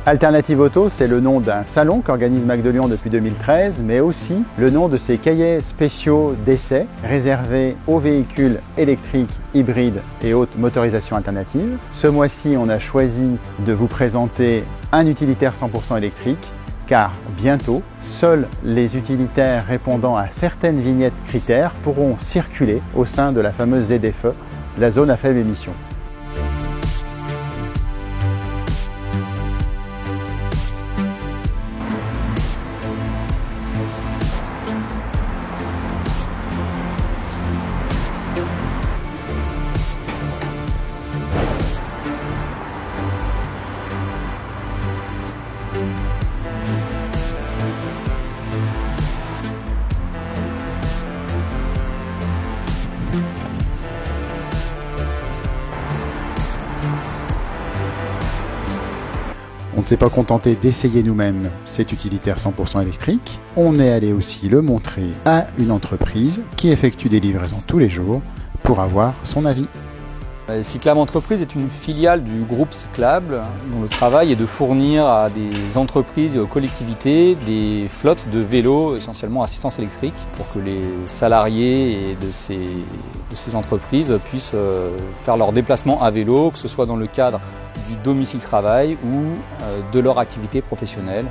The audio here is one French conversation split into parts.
Alternative Auto, c'est le nom d'un salon qu'organise MAC de Lyon depuis 2013, mais aussi le nom de ses cahiers spéciaux d'essai réservés aux véhicules électriques, hybrides et haute motorisation alternative. Ce mois-ci, on a choisi de vous présenter un utilitaire 100% électrique, car bientôt, seuls les utilitaires répondant à certaines vignettes critères pourront circuler au sein de la fameuse ZFE, la zone à faible émission. On ne s'est pas contenté d'essayer nous-mêmes cet utilitaire 100% électrique, on est allé aussi le montrer à une entreprise qui effectue des livraisons tous les jours pour avoir son avis. Cyclable Entreprise est une filiale du groupe Cyclable dont le travail est de fournir à des entreprises et aux collectivités des flottes de vélos essentiellement assistance électrique pour que les salariés de ces entreprises puissent faire leurs déplacements à vélo, que ce soit dans le cadre du domicile-travail ou de leur activité professionnelle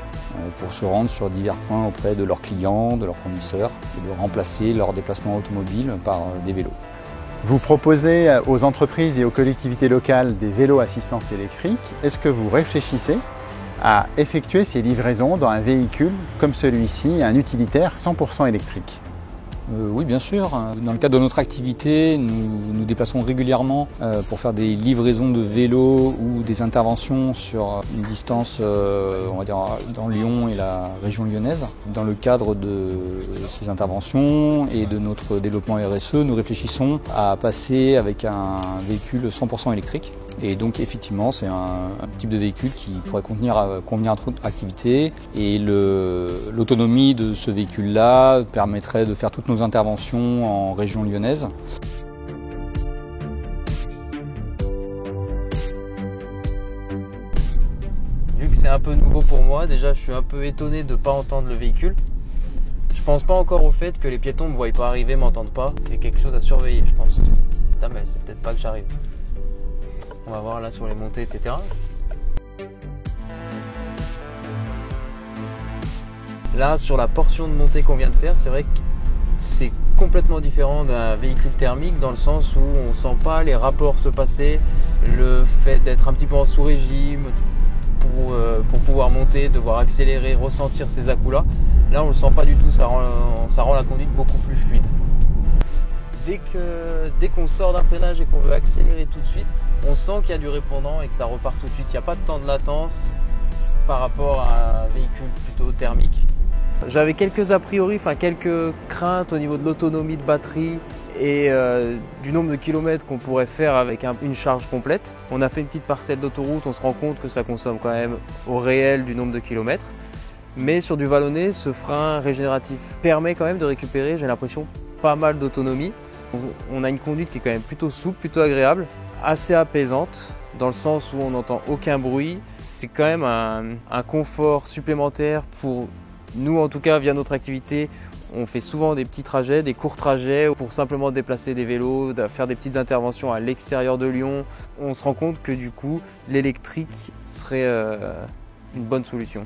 pour se rendre sur divers points auprès de leurs clients, de leurs fournisseurs et de remplacer leurs déplacements automobiles par des vélos. Vous proposez aux entreprises et aux collectivités locales des vélos assistance électrique. Est-ce que vous réfléchissez à effectuer ces livraisons dans un véhicule comme celui-ci, un utilitaire 100% électrique ? Oui, bien sûr. Dans le cadre de notre activité, nous nous déplaçons régulièrement pour faire des livraisons de vélos ou des interventions sur une distance, on va dire, dans Lyon et la région lyonnaise. Dans le cadre de ces interventions et de notre développement RSE, nous réfléchissons à passer avec un véhicule 100% électrique. Et donc effectivement, c'est un type de véhicule qui pourrait convenir à notre activité. Et l'autonomie de ce véhicule-là permettrait de faire toutes nos interventions en région lyonnaise. Vu que c'est un peu nouveau pour moi, déjà je suis un peu étonné de ne pas entendre le véhicule. Je pense pas encore au fait que les piétons ne me voient pas arriver, m'entendent pas. C'est quelque chose à surveiller, je pense. Putain, mais c'est peut-être pas que j'arrive. On va voir là sur les montées, etc. Là, sur la portion de montée qu'on vient de faire, c'est vrai que c'est complètement différent d'un véhicule thermique dans le sens où on sent pas les rapports se passer, le fait d'être un petit peu en sous-régime pour pouvoir monter, devoir accélérer, ressentir ces à-coups-là. Là, on le sent pas du tout, ça rend la conduite beaucoup plus fluide. Dès qu'on sort d'un freinage et qu'on veut accélérer tout de suite, on sent qu'il y a du répondant et que ça repart tout de suite. Il n'y a pas de temps de latence par rapport à un véhicule plutôt thermique. J'avais quelques a priori, quelques craintes au niveau de l'autonomie de batterie et du nombre de kilomètres qu'on pourrait faire avec une charge complète. On a fait une petite parcelle d'autoroute, on se rend compte que ça consomme quand même au réel du nombre de kilomètres. Mais sur du vallonné, ce frein régénératif permet quand même de récupérer, j'ai l'impression, pas mal d'autonomie. On a une conduite qui est quand même plutôt souple, plutôt agréable, assez apaisante, dans le sens où on n'entend aucun bruit. C'est quand même un confort supplémentaire pour nous, en tout cas via notre activité. On fait souvent des petits trajets, des courts trajets pour simplement déplacer des vélos, faire des petites interventions à l'extérieur de Lyon. On se rend compte que du coup, l'électrique serait une bonne solution.